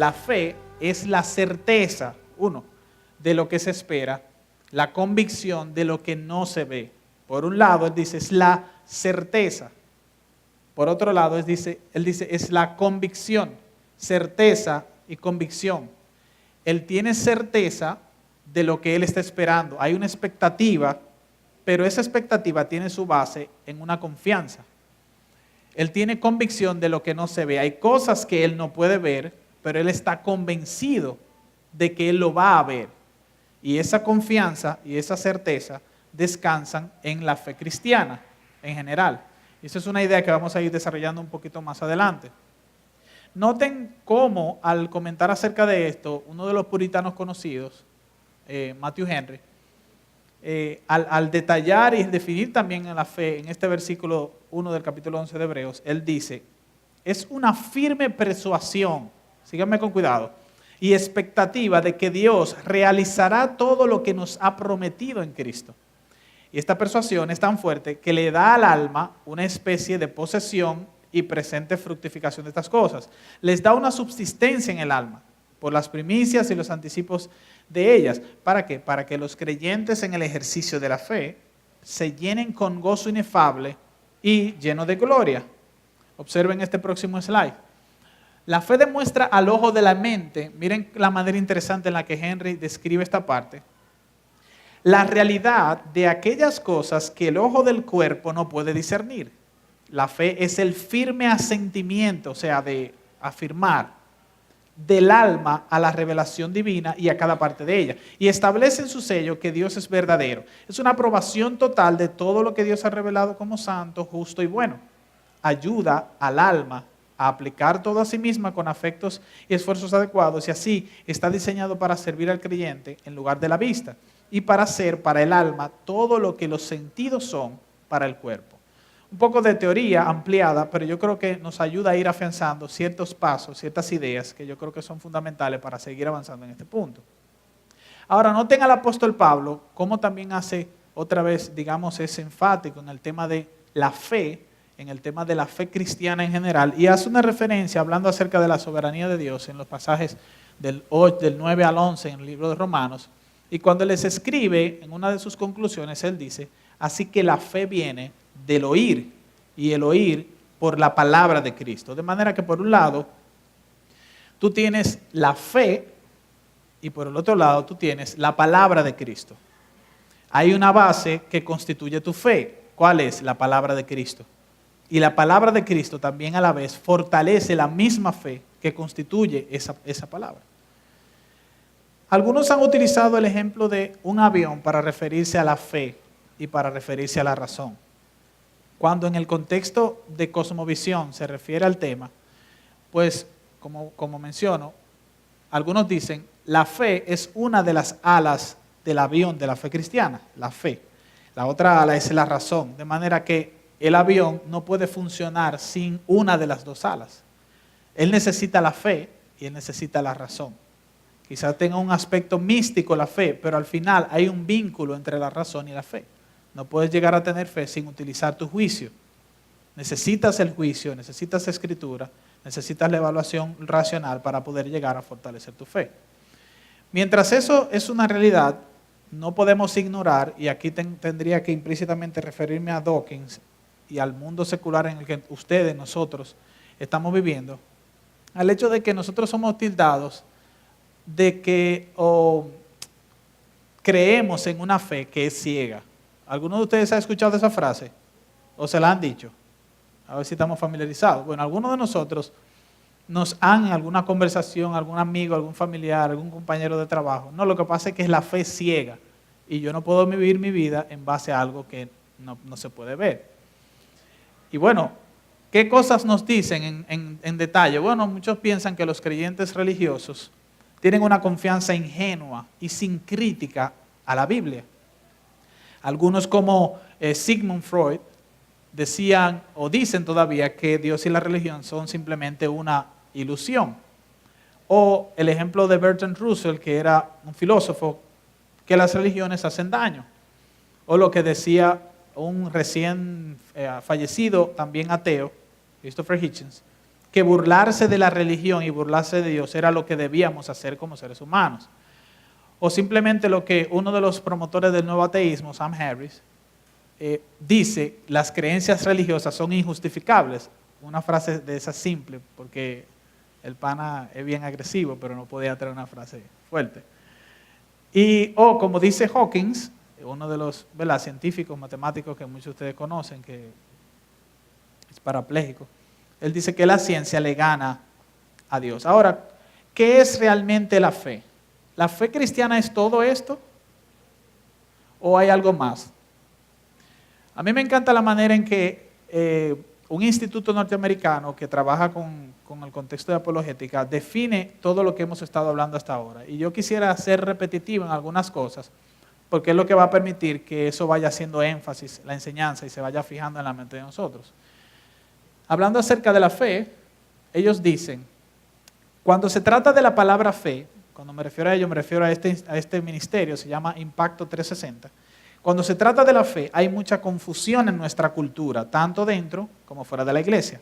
la fe es la certeza, de lo que se espera, la convicción de lo que no se ve. Por un lado, él dice, es la certeza. Por otro lado, él dice, es la convicción, certeza y convicción. Él tiene certeza de lo que él está esperando. Hay una expectativa, pero esa expectativa tiene su base en una confianza. Él tiene convicción de lo que no se ve. Hay cosas que él no puede ver, pero él está convencido de que él lo va a ver. Y esa confianza y esa certeza descansan en la fe cristiana en general. Esa es una idea que vamos a ir desarrollando un poquito más adelante. Noten cómo al comentar acerca de esto, uno de los puritanos conocidos, Matthew Henry, al detallar y definir también en la fe, en este versículo 1 del capítulo 11 de Hebreos, él dice, es una firme persuasión, síganme con cuidado, y expectativa de que Dios realizará todo lo que nos ha prometido en Cristo. Y esta persuasión es tan fuerte que le da al alma una especie de posesión y presente fructificación de estas cosas. Les da una subsistencia en el alma por las primicias y los anticipos de ellas. ¿Para qué? Para que los creyentes en el ejercicio de la fe se llenen con gozo inefable y lleno de gloria. Observen este próximo slide. La fe demuestra al ojo de la mente, miren la manera interesante en la que Henry describe esta parte, la realidad de aquellas cosas que el ojo del cuerpo no puede discernir. La fe es el firme asentimiento, o sea, de afirmar, del alma a la revelación divina y a cada parte de ella. Y establece en su sello que Dios es verdadero. Es una aprobación total de todo lo que Dios ha revelado como santo, justo y bueno. Ayuda al alma a aplicar todo a sí misma con afectos y esfuerzos adecuados, y así está diseñado para servir al creyente en lugar de la vista y para ser para el alma todo lo que los sentidos son para el cuerpo. Un poco de teoría ampliada, pero yo creo que nos ayuda a ir afianzando ciertos pasos, ciertas ideas que yo creo que son fundamentales para seguir avanzando en este punto. Ahora, noten al apóstol Pablo cómo también hace otra vez, digamos, es enfático en el tema de la fe, en el tema de la fe cristiana en general, y hace una referencia hablando acerca de la soberanía de Dios en los pasajes del 9 al 11 en el libro de Romanos, y cuando les escribe en una de sus conclusiones, él dice, así que la fe viene del oír, y el oír por la palabra de Cristo. De manera que por un lado, tú tienes la fe, y por el otro lado, tú tienes la palabra de Cristo. Hay una base que constituye tu fe. ¿Cuál es? La palabra de Cristo. Y la palabra de Cristo también a la vez fortalece la misma fe que constituye esa palabra. Algunos han utilizado el ejemplo de un avión para referirse a la fe y para referirse a la razón. Cuando en el contexto de cosmovisión se refiere al tema, pues como menciono, algunos dicen, la fe es una de las alas del avión de la fe cristiana, la fe. La otra ala es la razón, de manera que el avión no puede funcionar sin una de las dos alas. Él necesita la fe y él necesita la razón. Quizás tenga un aspecto místico la fe, pero al final hay un vínculo entre la razón y la fe. No puedes llegar a tener fe sin utilizar tu juicio. Necesitas el juicio, necesitas escritura, necesitas la evaluación racional para poder llegar a fortalecer tu fe. Mientras eso es una realidad, no podemos ignorar, y aquí tendría que implícitamente referirme a Dawkins y al mundo secular en el que ustedes, nosotros, estamos viviendo, al hecho de que nosotros somos tildados de que creemos en una fe que es ciega. ¿Alguno de ustedes ha escuchado esa frase? ¿O se la han dicho? A ver si estamos familiarizados. Bueno, algunos de nosotros nos han en alguna conversación, algún amigo, algún familiar, algún compañero de trabajo. No, lo que pasa es que es la fe ciega y yo no puedo vivir mi vida en base a algo que no se puede ver. Y bueno, ¿qué cosas nos dicen en detalle? Bueno, muchos piensan que los creyentes religiosos tienen una confianza ingenua y sin crítica a la Biblia. Algunos como Sigmund Freud decían o dicen todavía que Dios y la religión son simplemente una ilusión. O el ejemplo de Bertrand Russell, que era un filósofo, que las religiones hacen daño. O lo que decía un recién fallecido, también ateo, Christopher Hitchens, que burlarse de la religión y burlarse de Dios era lo que debíamos hacer como seres humanos. O simplemente lo que uno de los promotores del nuevo ateísmo, Sam Harris, dice, las creencias religiosas son injustificables. Una frase de esa simple, porque el pana es bien agresivo, pero no podía traer una frase fuerte. O como dice Hawkins, uno de los científicos matemáticos que muchos de ustedes conocen, que es parapléjico, él dice que la ciencia le gana a Dios. Ahora, ¿qué es realmente la fe? ¿La fe cristiana es todo esto? ¿O hay algo más? A mí me encanta la manera en que un instituto norteamericano que trabaja con el contexto de apologética define todo lo que hemos estado hablando hasta ahora. Y yo quisiera ser repetitivo en algunas cosas, porque es lo que va a permitir que eso vaya haciendo énfasis, la enseñanza, y se vaya fijando en la mente de nosotros. Hablando acerca de la fe, ellos dicen, cuando se trata de la palabra fe, cuando me refiero a ello, me refiero a este ministerio, se llama Impacto 360. Cuando se trata de la fe, hay mucha confusión en nuestra cultura, tanto dentro como fuera de la iglesia.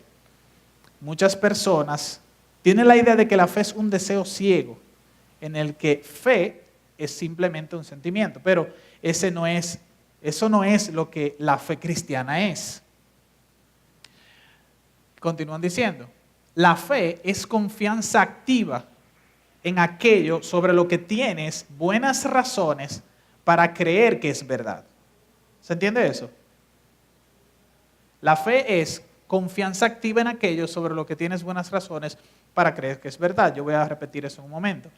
Muchas personas tienen la idea de que la fe es un deseo ciego, en el que fe es simplemente un sentimiento, pero eso no es lo que la fe cristiana es. Continúan diciendo, la fe es confianza activa en aquello sobre lo que tienes buenas razones para creer que es verdad. ¿Se entiende eso? La fe es confianza activa en aquello sobre lo que tienes buenas razones para creer que es verdad. Yo voy a repetir eso en un momento.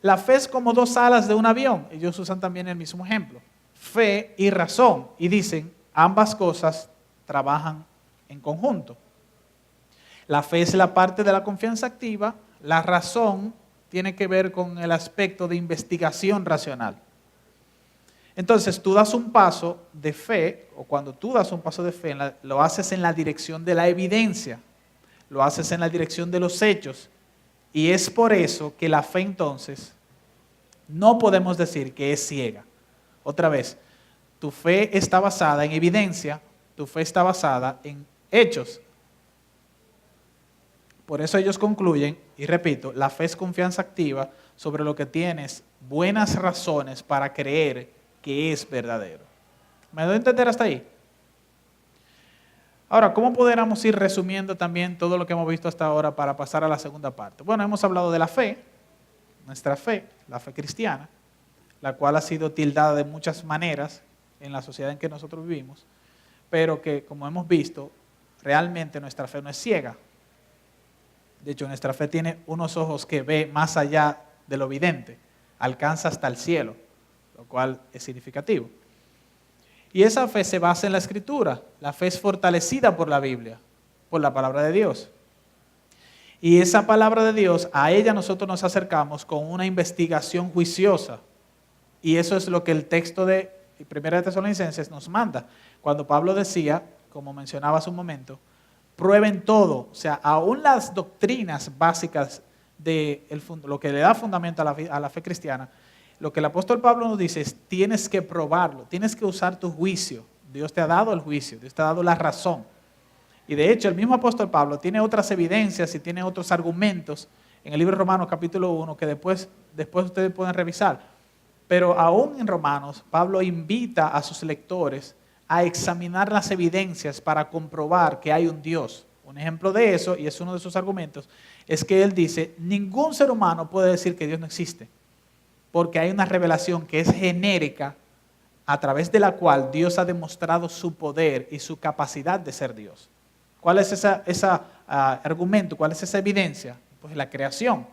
La fe es como dos alas de un avión. Ellos usan también el mismo ejemplo. Fe y razón. Y dicen, ambas cosas trabajan en conjunto. La fe es la parte de la confianza activa. La razón tiene que ver con el aspecto de investigación racional. Entonces, tú das un paso de fe, o cuando tú das un paso de fe, lo haces en la dirección de la evidencia, lo haces en la dirección de los hechos, y es por eso que la fe entonces no podemos decir que es ciega. Otra vez, tu fe está basada en evidencia, tu fe está basada en hechos. Por eso ellos concluyen, y repito, la fe es confianza activa sobre lo que tienes buenas razones para creer que es verdadero. ¿Me doy a entender hasta ahí? Ahora, ¿cómo podríamos ir resumiendo también todo lo que hemos visto hasta ahora para pasar a la segunda parte? Bueno, hemos hablado de la fe, nuestra fe, la fe cristiana, la cual ha sido tildada de muchas maneras en la sociedad en que nosotros vivimos, pero que, como hemos visto, realmente nuestra fe no es ciega. De hecho, nuestra fe tiene unos ojos que ve más allá de lo evidente, alcanza hasta el cielo, lo cual es significativo. Y esa fe se basa en la Escritura. La fe es fortalecida por la Biblia, por la palabra de Dios. Y esa palabra de Dios, a ella nosotros nos acercamos con una investigación juiciosa. Y eso es lo que el texto de 1 de Tesalonicenses nos manda. Cuando Pablo decía, como mencionaba hace un momento, prueben todo, o sea, aún las doctrinas básicas de lo que le da fundamento a la fe cristiana, lo que el apóstol Pablo nos dice es, tienes que probarlo, tienes que usar tu juicio. Dios te ha dado el juicio, Dios te ha dado la razón. Y de hecho, el mismo apóstol Pablo tiene otras evidencias y tiene otros argumentos en el libro de Romanos capítulo 1 que después ustedes pueden revisar. Pero aún en Romanos, Pablo invita a sus lectores a examinar las evidencias para comprobar que hay un Dios. Un ejemplo de eso, y es uno de sus argumentos, es que él dice, ningún ser humano puede decir que Dios no existe, porque hay una revelación que es genérica a través de la cual Dios ha demostrado su poder y su capacidad de ser Dios. ¿Cuál es ese argumento? ¿Cuál es esa evidencia? Pues la creación.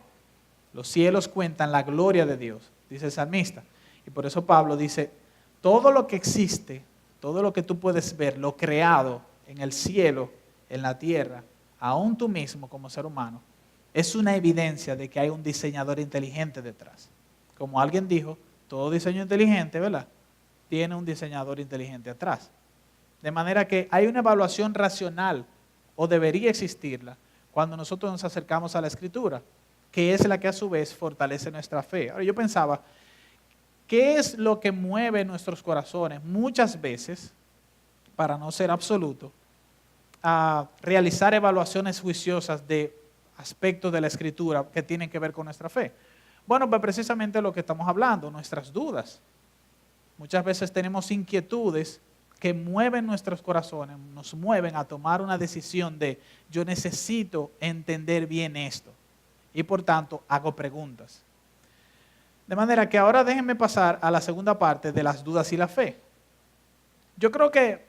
Los cielos cuentan la gloria de Dios, dice el salmista. Y por eso Pablo dice, todo lo que existe, todo lo que tú puedes ver, lo creado en el cielo, en la tierra, aún tú mismo como ser humano, es una evidencia de que hay un diseñador inteligente detrás. Como alguien dijo, todo diseño inteligente, ¿verdad?, tiene un diseñador inteligente atrás. De manera que hay una evaluación racional, o debería existirla, cuando nosotros nos acercamos a la Escritura, que es la que a su vez fortalece nuestra fe. Ahora yo pensaba, ¿qué es lo que mueve nuestros corazones? Muchas veces, para no ser absoluto, a realizar evaluaciones juiciosas de aspectos de la Escritura que tienen que ver con nuestra fe? Bueno, pues precisamente lo que estamos hablando, nuestras dudas. Muchas veces tenemos inquietudes que mueven nuestros corazones, nos mueven a tomar una decisión de yo necesito entender bien esto y por tanto hago preguntas. De manera que ahora déjenme pasar a la segunda parte de las dudas y la fe. Yo creo que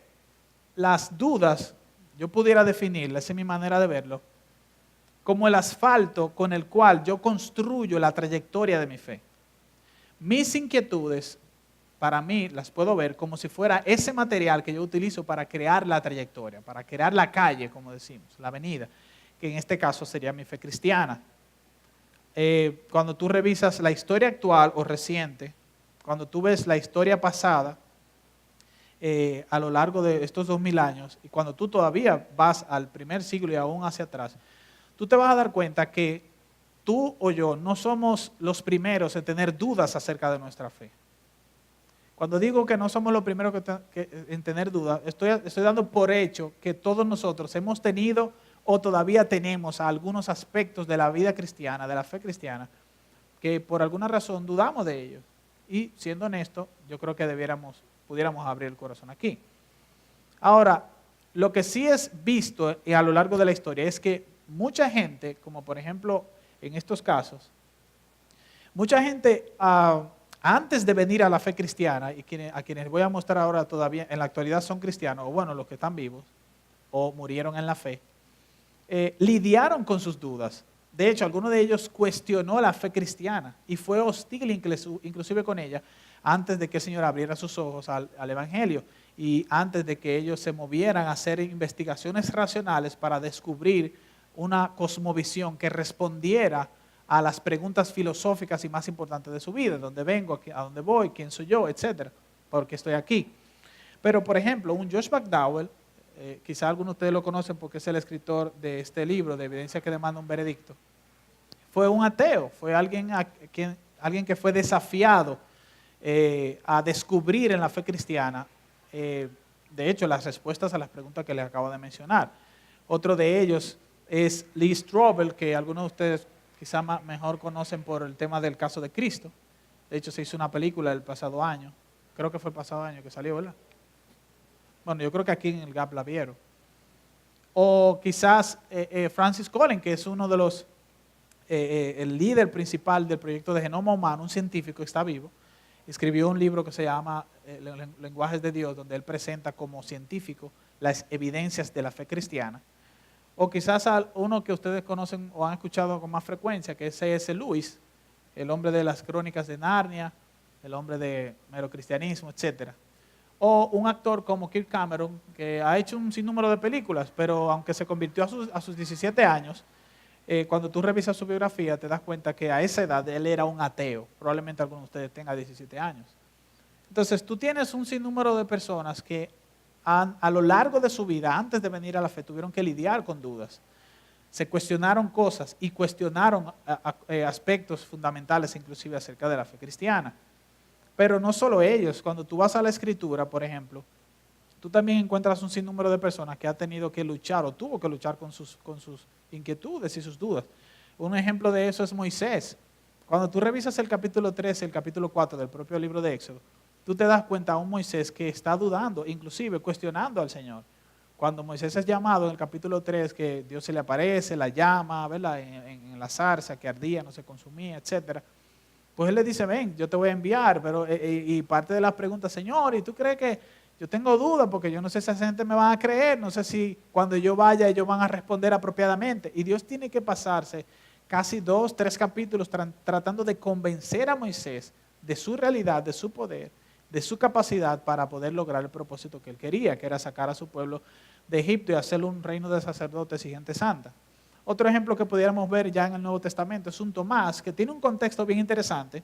las dudas, yo pudiera definirlas, esa es mi manera de verlo, como el asfalto con el cual yo construyo la trayectoria de mi fe. Mis inquietudes, para mí, las puedo ver como si fuera ese material que yo utilizo para crear la trayectoria, para crear la calle, como decimos, la avenida, que en este caso sería mi fe cristiana. Cuando tú revisas la historia actual o reciente, cuando tú ves la historia pasada, a lo largo de estos 2000 años, y cuando tú todavía vas al primer siglo y aún hacia atrás, tú te vas a dar cuenta que tú o yo no somos los primeros en tener dudas acerca de nuestra fe. Cuando digo que no somos los primeros en tener dudas, estoy dando por hecho que todos nosotros hemos tenido o todavía tenemos algunos aspectos de la vida cristiana, de la fe cristiana, que por alguna razón dudamos de ellos. Y siendo honesto, yo creo que pudiéramos abrir el corazón aquí. Ahora, lo que sí es visto a lo largo de la historia es que mucha gente, como por ejemplo en estos casos, mucha gente antes de venir a la fe cristiana, y a quienes voy a mostrar ahora todavía en la actualidad son cristianos, o bueno, los que están vivos, o murieron en la fe, lidiaron con sus dudas. De hecho, alguno de ellos cuestionó la fe cristiana y fue hostil inclusive con ella antes de que el Señor abriera sus ojos al Evangelio y antes de que ellos se movieran a hacer investigaciones racionales para descubrir una cosmovisión que respondiera a las preguntas filosóficas y más importantes de su vida: ¿dónde vengo? ¿A dónde voy? ¿Quién soy yo? Etcétera. ¿Por qué estoy aquí? Pero, por ejemplo, un Josh McDowell, quizá algunos de ustedes lo conocen porque es el escritor de este libro, de Evidencia que demanda un veredicto, fue un ateo, fue alguien que fue desafiado a descubrir en la fe cristiana, de hecho, las respuestas a las preguntas que les acabo de mencionar. Otro de ellos es Lee Strobel, que algunos de ustedes quizá mejor conocen por el tema del caso de Cristo. De hecho, se hizo una película el pasado año, creo que fue el pasado año que salió, ¿verdad? Bueno, yo creo que aquí en el GAP la vieron. O quizás Francis Collins, que es uno de los, el líder principal del proyecto de genoma humano, un científico que está vivo, escribió un libro que se llama Lenguajes de Dios, donde él presenta como científico las evidencias de la fe cristiana. O quizás uno que ustedes conocen o han escuchado con más frecuencia, que es C.S. Lewis, el hombre de las crónicas de Narnia, el hombre de mero cristianismo, etc. O un actor como Kirk Cameron, que ha hecho un sinnúmero de películas, pero aunque se convirtió a sus 17 años, cuando tú revisas su biografía te das cuenta que a esa edad él era un ateo. Probablemente alguno de ustedes tenga 17 años. Entonces tú tienes un sinnúmero de personas que a lo largo de su vida, antes de venir a la fe, tuvieron que lidiar con dudas. Se cuestionaron cosas y cuestionaron aspectos fundamentales inclusive acerca de la fe cristiana. Pero no solo ellos, cuando tú vas a la Escritura, por ejemplo, tú también encuentras un sinnúmero de personas que ha tenido que luchar o tuvo que luchar con sus inquietudes y sus dudas. Un ejemplo de eso es Moisés. Cuando tú revisas el capítulo 13 y el capítulo 4 del propio libro de Éxodo, tú te das cuenta a un Moisés que está dudando, inclusive cuestionando al Señor. Cuando Moisés es llamado en el capítulo 3, que Dios se le aparece, la llama, ¿verdad? En la zarza que ardía, no se consumía, etc. Pues él le dice, ven, yo te voy a enviar, pero y parte de las preguntas, Señor, ¿y tú crees que yo tengo dudas? Porque yo no sé si esa gente me va a creer, no sé si cuando yo vaya ellos van a responder apropiadamente. Y Dios tiene que pasarse casi 2, 3 capítulos tratando de convencer a Moisés de su realidad, de su poder, de su capacidad para poder lograr el propósito que él quería, que era sacar a su pueblo de Egipto y hacerlo un reino de sacerdotes y gente santa. Otro ejemplo que pudiéramos ver ya en el Nuevo Testamento es un Tomás, que tiene un contexto bien interesante,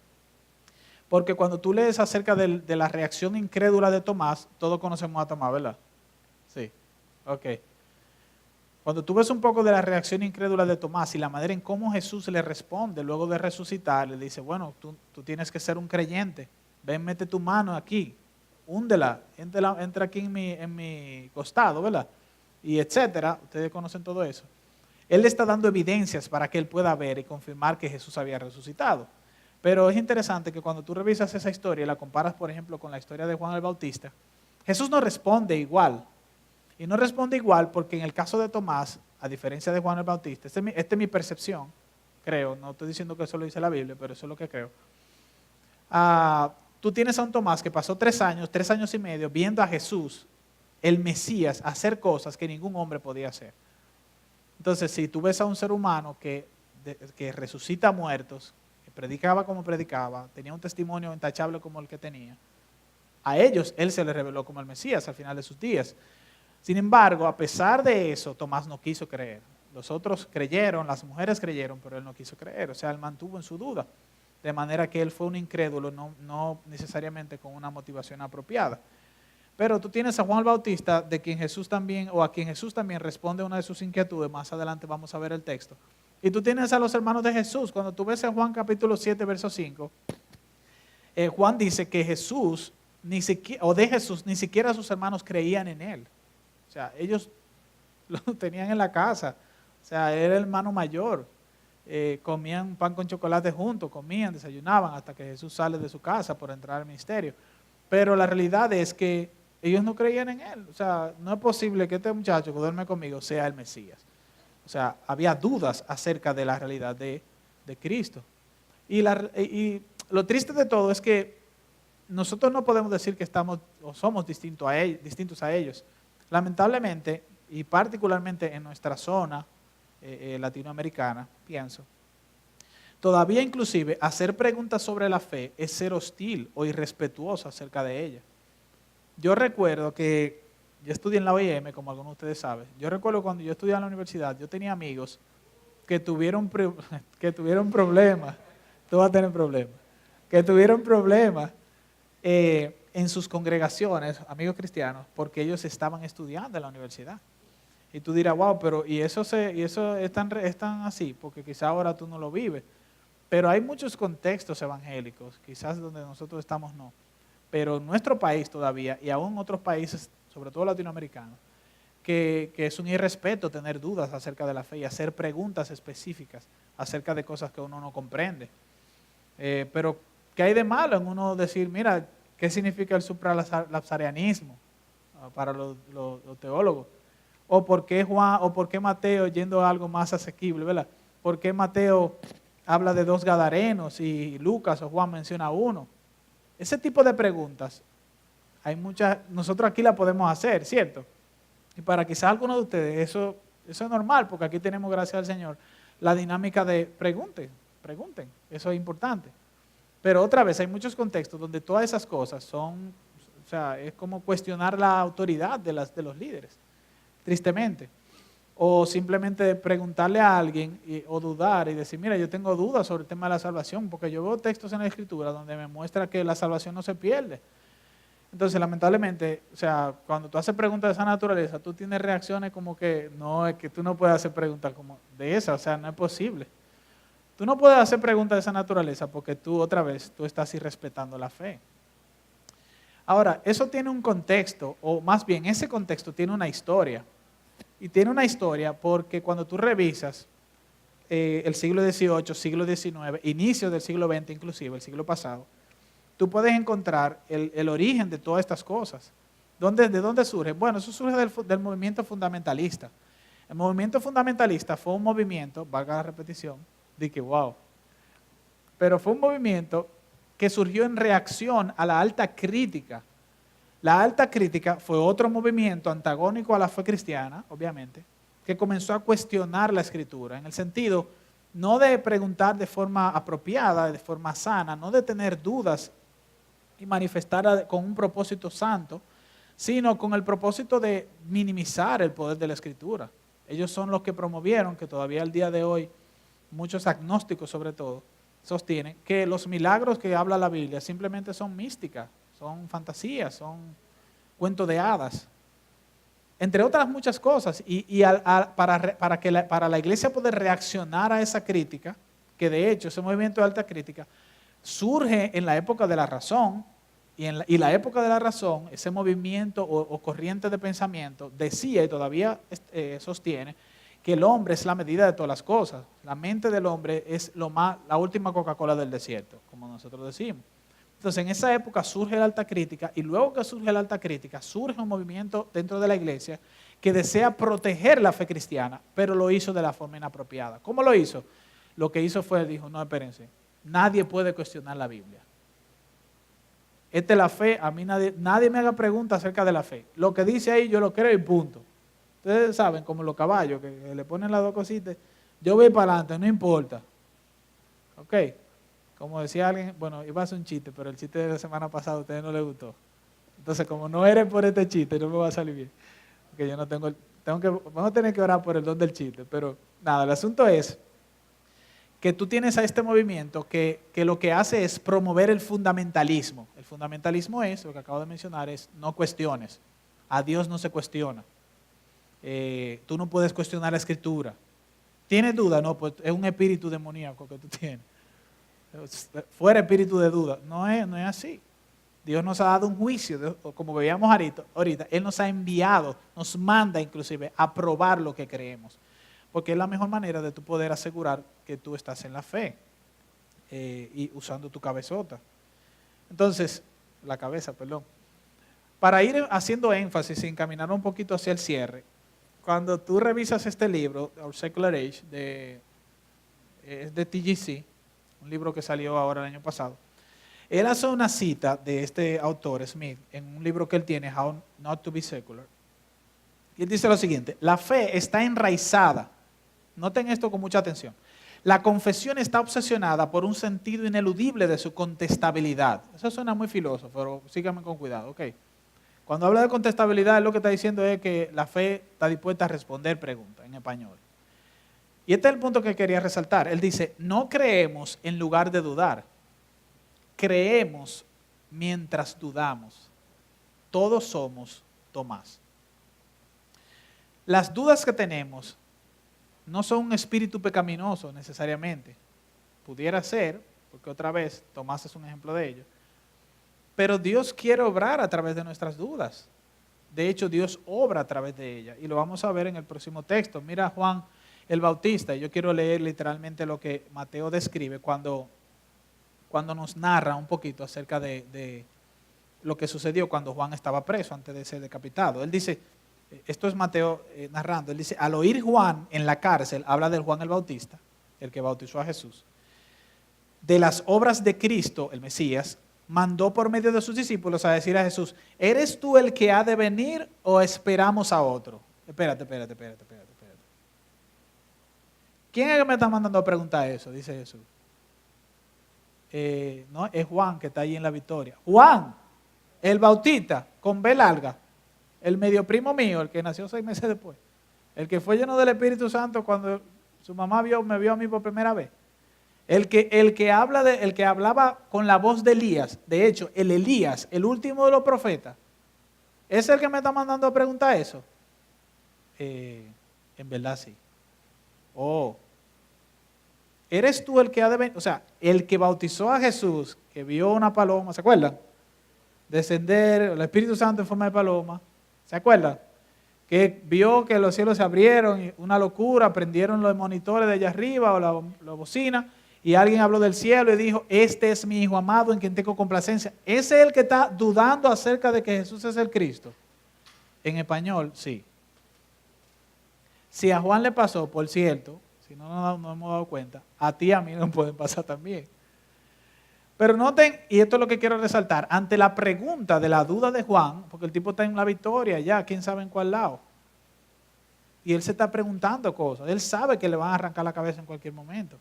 porque cuando tú lees acerca de la reacción incrédula de Tomás, todos conocemos a Tomás, ¿verdad? Sí, ok. Cuando tú ves un poco de la reacción incrédula de Tomás y la manera en cómo Jesús le responde luego de resucitar, le dice, bueno, tú tienes que ser un creyente, ven, mete tu mano aquí, húndela, entra aquí en mi costado, ¿verdad? y etcétera, ustedes conocen todo eso. Él le está dando evidencias para que él pueda ver y confirmar que Jesús había resucitado. Pero es interesante que cuando tú revisas esa historia y la comparas, por ejemplo, con la historia de Juan el Bautista, Jesús no responde igual. Y no responde igual porque en el caso de Tomás, a diferencia de Juan el Bautista, esta es mi percepción, creo, no estoy diciendo que eso lo dice la Biblia, pero eso es lo que creo. Tú tienes a un Tomás que pasó 3 años y medio, viendo a Jesús, el Mesías, hacer cosas que ningún hombre podía hacer. Entonces, si tú ves a un ser humano que resucita muertos, que predicaba como predicaba, tenía un testimonio intachable como el que tenía, a ellos él se les reveló como el Mesías al final de sus días. Sin embargo, a pesar de eso, Tomás no quiso creer. Los otros creyeron, las mujeres creyeron, pero él no quiso creer. O sea, él mantuvo en su duda. De manera que él fue un incrédulo, no necesariamente con una motivación apropiada. Pero tú tienes a Juan el Bautista, de quien Jesús también, o a quien Jesús también responde a una de sus inquietudes. Más adelante vamos a ver el texto. Y tú tienes a los hermanos de Jesús. Cuando tú ves en Juan capítulo 7, verso 5, Juan dice que Jesús, de Jesús, ni siquiera sus hermanos creían en él. O sea, ellos lo tenían en la casa. O sea, era el hermano mayor. Comían pan con chocolate juntos, comían, desayunaban, hasta que Jesús sale de su casa por entrar al ministerio. Pero la realidad es que ellos no creían en él. O sea, no es posible que este muchacho que duerme conmigo sea el Mesías. O sea, había dudas acerca de la realidad de Cristo. Y lo triste de todo es que nosotros no podemos decir que estamos o somos distintos a ellos. Lamentablemente, y particularmente en nuestra zona latinoamericana, pienso, todavía inclusive hacer preguntas sobre la fe es ser hostil o irrespetuoso acerca de ella. Yo recuerdo que yo estudié en la OIM, como algunos de ustedes saben. Yo recuerdo cuando yo estudiaba en la universidad, yo tenía amigos que tuvieron problemas. Tú vas a tener problemas. Que tuvieron problemas en sus congregaciones, amigos cristianos, porque ellos estaban estudiando en la universidad. Y tú dirás, wow, pero y eso es tan así, porque quizás ahora tú no lo vives. Pero hay muchos contextos evangélicos, quizás donde nosotros estamos no. Pero en nuestro país todavía, y aún en otros países, sobre todo latinoamericanos, que es un irrespeto tener dudas acerca de la fe y hacer preguntas específicas acerca de cosas que uno no comprende. Pero, ¿qué hay de malo en uno decir, mira, qué significa el supralapsarianismo para los teólogos? O por qué Mateo, yendo a algo más asequible, ¿verdad? ¿Por qué Mateo habla de 2 gadarenos y Lucas o Juan menciona uno? Ese tipo de preguntas, hay muchas, nosotros aquí las podemos hacer, ¿cierto? Y para quizás algunos de ustedes eso es normal, porque aquí tenemos, gracias al Señor, la dinámica de pregunten, eso es importante. Pero otra vez, hay muchos contextos donde todas esas cosas son, o sea, es como cuestionar la autoridad de los líderes, tristemente. O simplemente preguntarle a alguien o dudar y decir, mira, yo tengo dudas sobre el tema de la salvación, porque yo veo textos en la Escritura donde me muestra que la salvación no se pierde. Entonces, lamentablemente, o sea, cuando tú haces preguntas de esa naturaleza, tú tienes reacciones como que no, es que tú no puedes hacer preguntas como de esa, o sea, no es posible. Tú no puedes hacer preguntas de esa naturaleza porque tú, otra vez, tú estás irrespetando la fe. Ahora, eso tiene un contexto, o más bien, ese contexto tiene una historia. Y tiene una historia porque cuando tú revisas el siglo XVIII, siglo XIX, inicio del siglo XX inclusive, el siglo pasado, tú puedes encontrar el origen de todas estas cosas. ¿De dónde surge? Bueno, eso surge del movimiento fundamentalista. El movimiento fundamentalista fue un movimiento, valga la repetición, de que wow, pero fue un movimiento que surgió en reacción a la alta crítica. La alta crítica fue otro movimiento antagónico a la fe cristiana, obviamente, que comenzó a cuestionar la Escritura, en el sentido no de preguntar de forma apropiada, de forma sana, no de tener dudas y manifestar con un propósito santo, sino con el propósito de minimizar el poder de la Escritura. Ellos son los que promovieron, que todavía al día de hoy, muchos agnósticos sobre todo, sostienen que los milagros que habla la Biblia simplemente son místicas, son fantasías, son cuentos de hadas, entre otras muchas cosas. Para la iglesia poder reaccionar a esa crítica, que de hecho ese movimiento de alta crítica surge en la época de la razón y la época de la razón, ese movimiento o corriente de pensamiento decía y todavía sostiene que el hombre es la medida de todas las cosas. La mente del hombre es la última Coca-Cola del desierto, como nosotros decimos. Entonces, en esa época surge la alta crítica y luego que surge la alta crítica, surge un movimiento dentro de la iglesia que desea proteger la fe cristiana, pero lo hizo de la forma inapropiada. ¿Cómo lo hizo? Lo que hizo fue, dijo, no, espérense, nadie puede cuestionar la Biblia. Esta es la fe, a mí nadie me haga preguntas acerca de la fe. Lo que dice ahí yo lo creo y punto. Ustedes saben, como los caballos, que le ponen las dos cositas, yo voy para adelante, no importa. ¿Ok? Como decía alguien, bueno, iba a hacer un chiste, pero el chiste de la semana pasada a ustedes no les gustó. Entonces, como no eres por este chiste, no me va a salir bien. Porque yo no vamos a tener que orar por el don del chiste. Pero nada, el asunto es que tú tienes a este movimiento que lo que hace es promover el fundamentalismo. El fundamentalismo es, lo que acabo de mencionar, es no cuestiones. A Dios no se cuestiona. Tú no puedes cuestionar la Escritura. ¿Tienes duda? No, pues es un espíritu demoníaco que tú tienes. Fuera espíritu de duda. No es así. Dios nos ha dado un juicio, como veíamos ahorita, Él nos ha enviado, nos manda inclusive a probar lo que creemos. Porque es la mejor manera de tú poder asegurar que tú estás en la fe y usando tu cabezota. Entonces, la cabeza, perdón. Para ir haciendo énfasis y encaminar un poquito hacia el cierre, cuando tú revisas este libro, Our Secular Age, es de TGC, un libro que salió ahora el año pasado, él hace una cita de este autor, Smith, en un libro que él tiene, How Not to Be Secular. Y él dice lo siguiente: la fe está enraizada. Noten esto con mucha atención. La confesión está obsesionada por un sentido ineludible de su contestabilidad. Eso suena muy filósofo, pero síganme con cuidado, ¿ok? Cuando habla de contestabilidad, lo que está diciendo es que la fe está dispuesta a responder preguntas en español. Y este es el punto que quería resaltar. Él dice, no creemos en lugar de dudar. Creemos mientras dudamos. Todos somos Tomás. Las dudas que tenemos no son un espíritu pecaminoso necesariamente. Pudiera ser, porque otra vez Tomás es un ejemplo de ello. Pero Dios quiere obrar a través de nuestras dudas. De hecho, Dios obra a través de ellas. Y lo vamos a ver en el próximo texto. Mira a Juan el Bautista. Yo quiero leer literalmente lo que Mateo describe cuando nos narra un poquito acerca de lo que sucedió cuando Juan estaba preso antes de ser decapitado. Él dice, esto es Mateo narrando, él dice, al oír Juan en la cárcel, habla del Juan el Bautista, el que bautizó a Jesús, de las obras de Cristo, el Mesías, mandó por medio de sus discípulos a decir a Jesús, ¿eres tú el que ha de venir o esperamos a otro? Espérate. ¿Quién es el que me está mandando a preguntar eso? Dice Jesús. No, es Juan que está ahí en la victoria. Juan, el Bautista, con B larga, el medio primo mío, el que nació 6 meses después, el que fue lleno del Espíritu Santo cuando su mamá me vio a mí por primera vez. El que hablaba con la voz de Elías, de hecho, el Elías, el último de los profetas, ¿es el que me está mandando a preguntar eso? En verdad sí. ¿Eres tú el que ha de venir? O sea, el que bautizó a Jesús, que vio una paloma, ¿se acuerdan? Descender, el Espíritu Santo en forma de paloma, ¿se acuerdan? Que vio que los cielos se abrieron, y una locura, prendieron los monitores de allá arriba o la bocina, y alguien habló del cielo y dijo, este es mi Hijo amado en quien tengo complacencia. ¿Ese es el que está dudando acerca de que Jesús es el Cristo? En español, sí. Si a Juan le pasó, por cierto, si no nos hemos dado cuenta, a ti y a mí nos pueden pasar también. Pero noten, y esto es lo que quiero resaltar, ante la pregunta de la duda de Juan, porque el tipo está en la victoria ya, quién sabe en cuál lado, y él se está preguntando cosas, él sabe que le van a arrancar la cabeza en cualquier momento.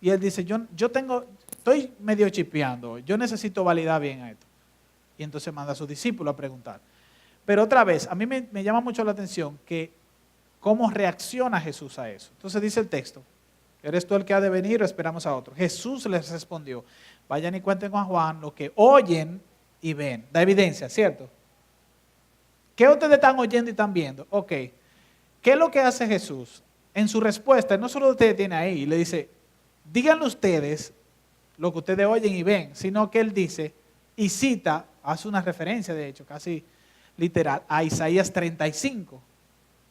Y él dice, estoy medio chipeando, yo necesito validar bien esto. Y entonces manda a sus discípulos a preguntar. Pero otra vez, a mí me llama mucho la atención que cómo reacciona Jesús a eso. Entonces dice el texto, ¿eres tú el que ha de venir o esperamos a otro? Jesús les respondió, vayan y cuenten con Juan lo que oyen y ven. Da evidencia, ¿cierto? ¿Qué ustedes están oyendo y están viendo? Ok, ¿qué es lo que hace Jesús? En su respuesta, no solo ustedes tienen ahí, le dice, díganle ustedes lo que ustedes oyen y ven, sino que él dice, y cita, hace una referencia de hecho, casi literal, a Isaías 35.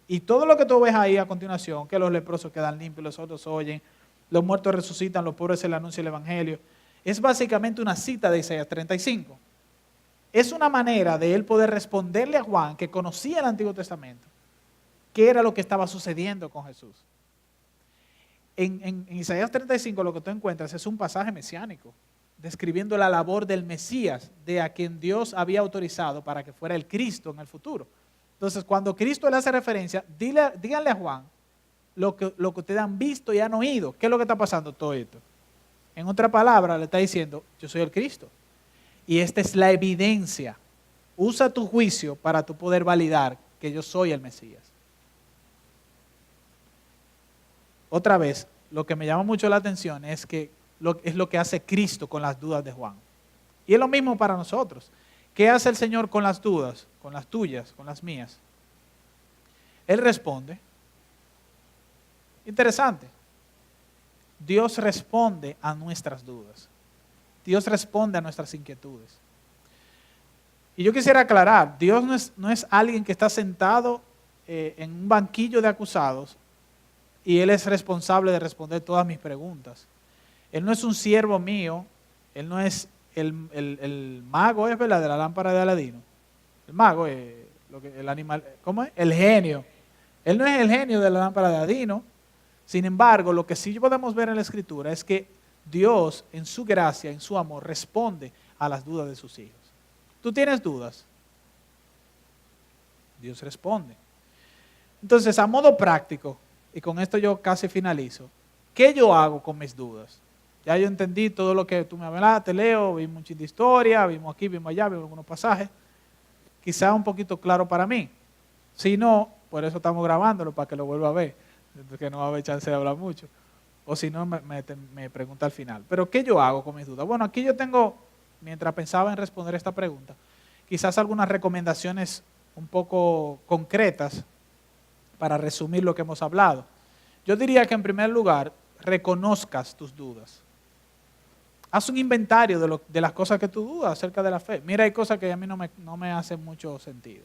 Y todo lo que tú ves ahí a continuación, que los leprosos quedan limpios, los otros oyen, los muertos resucitan, los pobres se le anuncia el Evangelio, es básicamente una cita de Isaías 35. Es una manera de él poder responderle a Juan, que conocía el Antiguo Testamento, qué era lo que estaba sucediendo con Jesús. En Isaías 35 lo que tú encuentras es un pasaje mesiánico, describiendo la labor del Mesías, de a quien Dios había autorizado para que fuera el Cristo en el futuro. Entonces, cuando Cristo le hace referencia, díganle a Juan lo que ustedes han visto y han oído. ¿Qué es lo que está pasando todo esto? En otra palabra, le está diciendo, yo soy el Cristo. Y esta es la evidencia. Usa tu juicio para tú poder validar que yo soy el Mesías. Otra vez, lo que me llama mucho la atención es lo que hace Cristo con las dudas de Juan. Y es lo mismo para nosotros. ¿Qué hace el Señor con las dudas? Con las tuyas, con las mías. Él responde. Interesante. Dios responde a nuestras dudas. Dios responde a nuestras inquietudes. Y yo quisiera aclarar, Dios no es alguien que está sentado en un banquillo de acusados y Él es responsable de responder todas mis preguntas. Él no es un siervo mío, Él no es el mago, es verdad, de la lámpara de Aladino. El mago es el animal, ¿cómo es? El genio. Él no es el genio de la lámpara de Aladino. Sin embargo, lo que sí podemos ver en la Escritura es que Dios, en su gracia, en su amor, responde a las dudas de sus hijos. ¿Tú tienes dudas? Dios responde. Entonces, a modo práctico, y con esto yo casi finalizo, ¿qué yo hago con mis dudas? Ya yo entendí todo lo que tú me hablaste, leo, vimos un chin de historia, vimos aquí, vimos allá, vimos algunos pasajes. Quizá un poquito claro para mí. Si no, por eso estamos grabándolo, para que lo vuelva a ver, que no va a haber chance de hablar mucho. O si no, me pregunta al final. Pero ¿qué yo hago con mis dudas? Bueno, aquí yo tengo, mientras pensaba en responder esta pregunta, quizás algunas recomendaciones un poco concretas para resumir lo que hemos hablado. Yo diría que en primer lugar, reconozcas tus dudas. Haz un inventario de las cosas que tú dudas acerca de la fe. Mira, hay cosas que a mí no me hacen mucho sentido.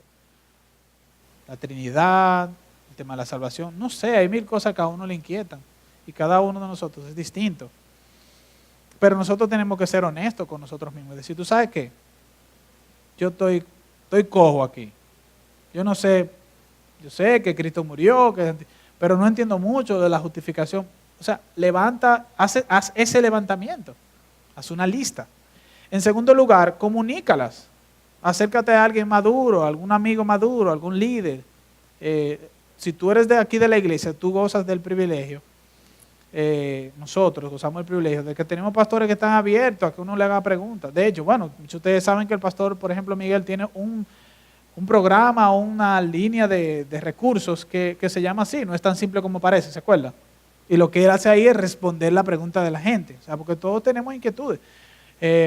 La Trinidad, el tema de la salvación, no sé, hay mil cosas que a uno le inquietan y cada uno de nosotros es distinto. Pero nosotros tenemos que ser honestos con nosotros mismos. Es decir, ¿tú sabes qué? Yo estoy cojo aquí. Yo no sé, yo sé que Cristo murió, pero no entiendo mucho de la justificación. O sea, haz ese levantamiento. Haz una lista. En segundo lugar, comunícalas. Acércate a alguien maduro, a algún amigo maduro, a algún líder. Si tú eres de aquí de la iglesia, tú gozas del privilegio. Nosotros gozamos del privilegio de que tenemos pastores que están abiertos a que uno le haga preguntas. De hecho, bueno, muchos de ustedes saben que el pastor, por ejemplo, Miguel, tiene un programa o una línea de recursos que se llama así. No es tan simple como parece, ¿se acuerda? Y lo que él hace ahí es responder la pregunta de la gente. O sea, porque todos tenemos inquietudes.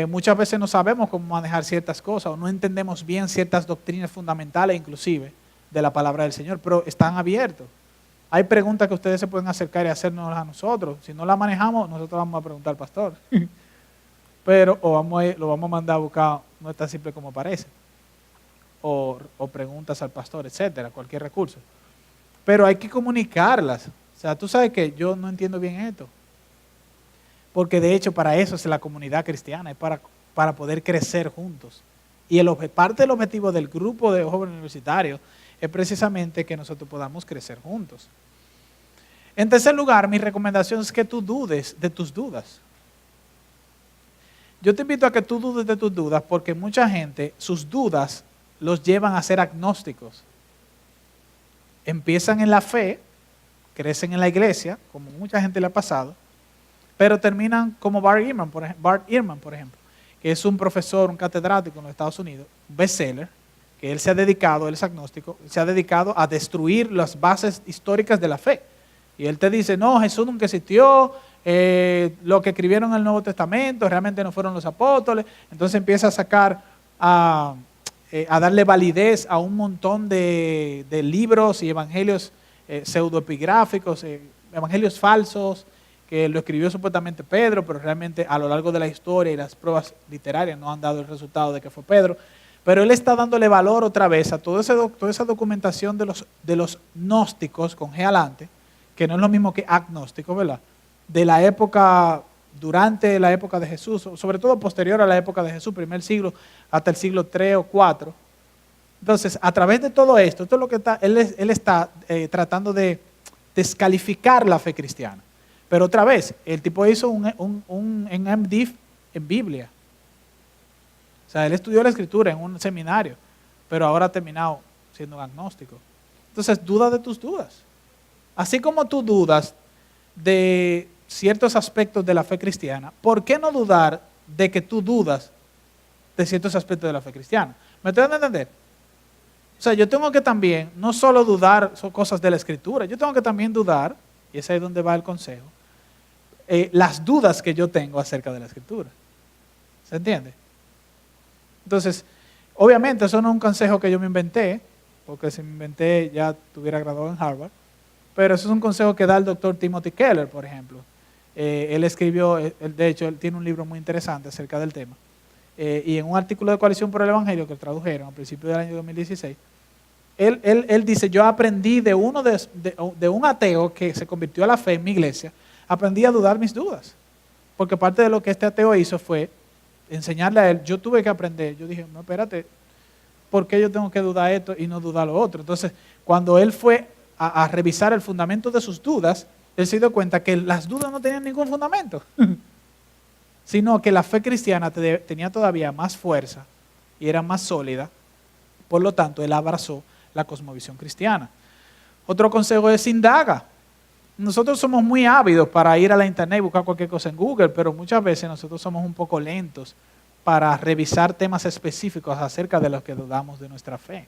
Muchas veces no sabemos cómo manejar ciertas cosas o no entendemos bien ciertas doctrinas fundamentales inclusive de la palabra del Señor, pero están abiertos. Hay preguntas que ustedes se pueden acercar y hacernos a nosotros. Si no la manejamos, nosotros vamos a preguntar al pastor. Pero lo vamos a mandar a buscar, no es tan simple como parece. O preguntas al pastor, etcétera, cualquier recurso. Pero hay que comunicarlas. O sea, tú sabes que yo no entiendo bien esto. Porque de hecho para eso es la comunidad cristiana, es para poder crecer juntos. Y parte del objetivo del grupo de jóvenes universitarios es precisamente que nosotros podamos crecer juntos. En tercer lugar, mi recomendación es que tú dudes de tus dudas. Yo te invito a que tú dudes de tus dudas porque mucha gente, sus dudas los llevan a ser agnósticos. Empiezan en la fe, crecen en la iglesia, como mucha gente le ha pasado, pero terminan como Bart Ehrman, por ejemplo, que es un profesor, un catedrático en los Estados Unidos, un bestseller, que él es agnóstico, se ha dedicado a destruir las bases históricas de la fe. Y él te dice, no, Jesús nunca existió, lo que escribieron en el Nuevo Testamento realmente no fueron los apóstoles. Entonces empieza a sacar, a darle validez a un montón de libros y evangelios pseudoepigráficos, evangelios falsos, que lo escribió supuestamente Pedro, pero realmente a lo largo de la historia y las pruebas literarias no han dado el resultado de que fue Pedro. Pero él está dándole valor otra vez a toda esa documentación de los gnósticos, con G adelante, que no es lo mismo que agnóstico, ¿verdad? De la época, durante la época de Jesús, sobre todo posterior a la época de Jesús, primer siglo hasta el siglo 3 o 4. Entonces, a través de todo esto es lo que él está tratando de descalificar la fe cristiana. Pero otra vez, el tipo hizo un MDiv en Biblia. O sea, él estudió la escritura en un seminario, pero ahora ha terminado siendo un agnóstico. Entonces, duda de tus dudas. Así como tú dudas de ciertos aspectos de la fe cristiana, ¿por qué no dudar de que tú dudas de ciertos aspectos de la fe cristiana? ¿Me estoy dando a entender? O sea, yo tengo que también, no solo dudar son cosas de la escritura, yo tengo que también dudar, y es ahí donde va el consejo, las dudas que yo tengo acerca de la escritura. ¿Se entiende? Entonces, obviamente eso no es un consejo que yo me inventé, porque si me inventé ya estuviera graduado en Harvard, pero eso es un consejo que da el doctor Timothy Keller, por ejemplo. Él escribió, de hecho, él tiene un libro muy interesante acerca del tema. Y en un artículo de Coalición por el Evangelio que tradujeron a principios del año 2016, él dice, yo aprendí de un ateo que se convirtió a la fe en mi iglesia, aprendí a dudar mis dudas. Porque parte de lo que este ateo hizo fue enseñarle a él, yo tuve que aprender, yo dije, no, espérate, ¿por qué yo tengo que dudar esto y no dudar lo otro? Entonces, cuando él fue a revisar el fundamento de sus dudas, él se dio cuenta que las dudas no tenían ningún fundamento, sino que la fe cristiana tenía todavía más fuerza y era más sólida, por lo tanto, él abrazó la cosmovisión cristiana. Otro consejo es indaga. Nosotros somos muy ávidos para ir a la internet y buscar cualquier cosa en Google, pero muchas veces nosotros somos un poco lentos para revisar temas específicos acerca de los que dudamos de nuestra fe.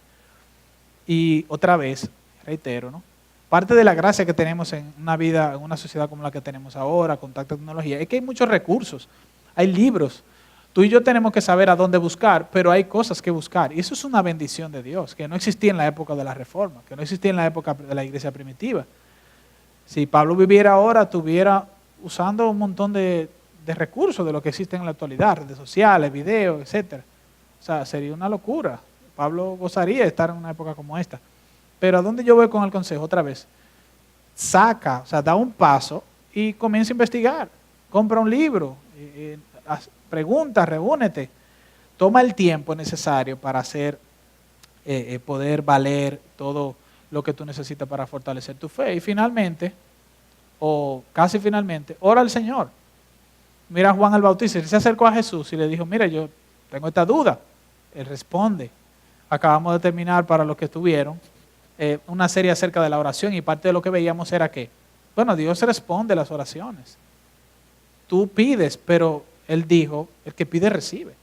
Y otra vez, reitero, ¿no? Parte de la gracia que tenemos en una vida, en una sociedad como la que tenemos ahora, con tanta tecnología, es que hay muchos recursos, hay libros. Tú y yo tenemos que saber a dónde buscar, pero hay cosas que buscar. Y eso es una bendición de Dios, que no existía en la época de la Reforma, que no existía en la época de la iglesia primitiva. Si Pablo viviera ahora, estuviera usando un montón de recursos de lo que existen en la actualidad, redes sociales, videos, etc. O sea, sería una locura. Pablo gozaría de estar en una época como esta. Pero ¿a dónde yo voy con el consejo? Otra vez, saca, o sea, da un paso y comienza a investigar. Compra un libro, pregunta, reúnete. Toma el tiempo necesario para poder valer todo lo que tú necesitas para fortalecer tu fe. Y finalmente, o casi finalmente, ora al Señor. Mira a Juan el Bautista, él se acercó a Jesús y le dijo, mira, yo tengo esta duda. Él responde. Acabamos de terminar, para los que estuvieron, una serie acerca de la oración, y parte de lo que veíamos era que, bueno, Dios responde las oraciones. Tú pides, pero Él dijo, el que pide recibe,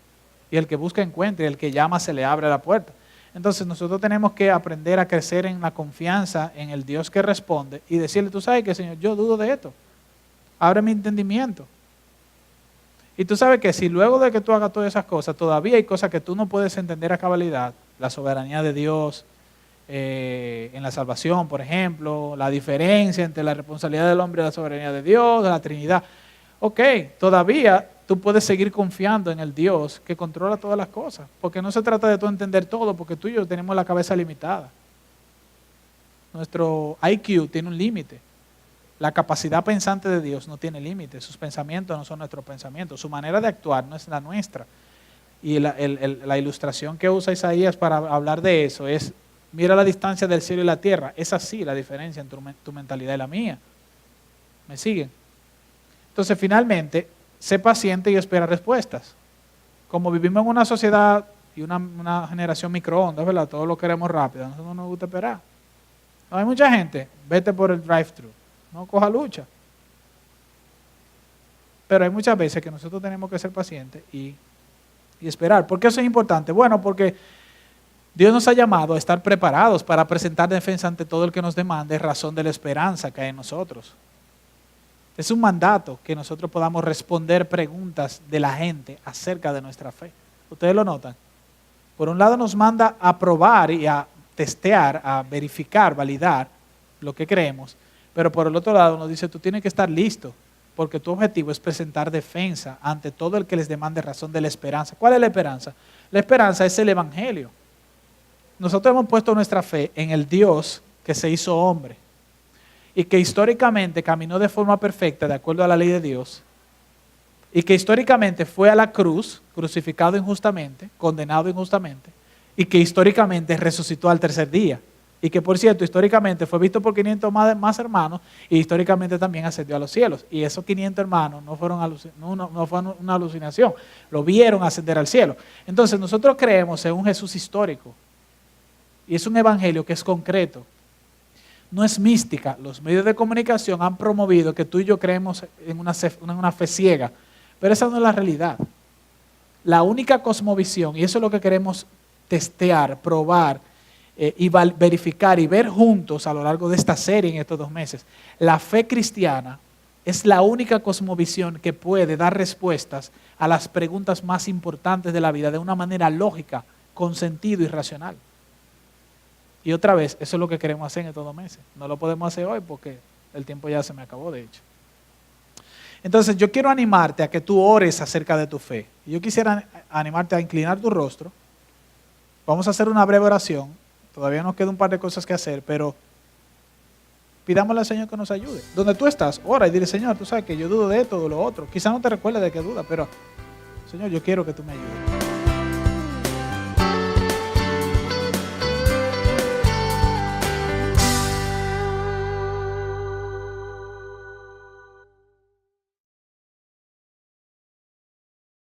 y el que busca encuentra, y el que llama se le abre la puerta. Entonces nosotros tenemos que aprender a crecer en la confianza en el Dios que responde y decirle, tú sabes que, Señor, yo dudo de esto, abre mi entendimiento. Y tú sabes que si luego de que tú hagas todas esas cosas, todavía hay cosas que tú no puedes entender a cabalidad, la soberanía de Dios, en la salvación, por ejemplo, la diferencia entre la responsabilidad del hombre y la soberanía de Dios, de la Trinidad. Ok, todavía tú puedes seguir confiando en el Dios que controla todas las cosas, porque no se trata de tú entender todo, porque tú y yo tenemos la cabeza limitada. Nuestro IQ tiene un límite. La capacidad pensante de Dios no tiene límite, sus pensamientos no son nuestros pensamientos, su manera de actuar no es la nuestra. Y la ilustración que usa Isaías para hablar de eso es, mira la distancia del cielo y la tierra, es así la diferencia entre tu mentalidad y la mía. ¿Me siguen? Entonces, finalmente, sé paciente y espera respuestas. Como vivimos en una sociedad y una generación microondas, ¿verdad? Todo lo queremos rápido, a nosotros no nos gusta esperar. No hay mucha gente, vete por el drive-thru, no coja lucha. Pero hay muchas veces que nosotros tenemos que ser pacientes y esperar. ¿Por qué eso es importante? Bueno, porque Dios nos ha llamado a estar preparados para presentar defensa ante todo el que nos demande razón de la esperanza que hay en nosotros. Es un mandato que nosotros podamos responder preguntas de la gente acerca de nuestra fe. ¿Ustedes lo notan? Por un lado nos manda a probar y a testear, a verificar, validar lo que creemos, pero por el otro lado nos dice, tú tienes que estar listo porque tu objetivo es presentar defensa ante todo el que les demande razón de la esperanza. ¿Cuál es la esperanza? La esperanza es el Evangelio. Nosotros hemos puesto nuestra fe en el Dios que se hizo hombre y que históricamente caminó de forma perfecta de acuerdo a la ley de Dios y que históricamente fue a la cruz, crucificado injustamente, condenado injustamente, y que históricamente resucitó al tercer día. Y que, por cierto, históricamente fue visto por 500 más hermanos y históricamente también ascendió a los cielos. Y esos 500 hermanos no fueron una alucinación, lo vieron ascender al cielo. Entonces nosotros creemos en un Jesús histórico y es un evangelio que es concreto. No es mística. Los medios de comunicación han promovido que tú y yo creemos en una fe ciega, pero esa no es la realidad. La única cosmovisión, y eso es lo que queremos testear, probar, y verificar y ver juntos a lo largo de esta serie en estos 2 meses. La fe cristiana es la única cosmovisión que puede dar respuestas a las preguntas más importantes de la vida de una manera lógica, con sentido y racional. Y otra vez, eso es lo que queremos hacer en estos 2 meses. No lo podemos hacer hoy porque el tiempo ya se me acabó, de hecho. Entonces yo quiero animarte a que tú ores acerca de tu fe. Yo quisiera animarte a inclinar tu rostro. Vamos a hacer una breve oración. Todavía nos queda un par de cosas que hacer, pero pidámosle al Señor que nos ayude. Donde tú estás, ora y dile: Señor, tú sabes que yo dudo de esto o de lo otro. Quizás no te recuerdes de qué duda, pero Señor, yo quiero que tú me ayudes.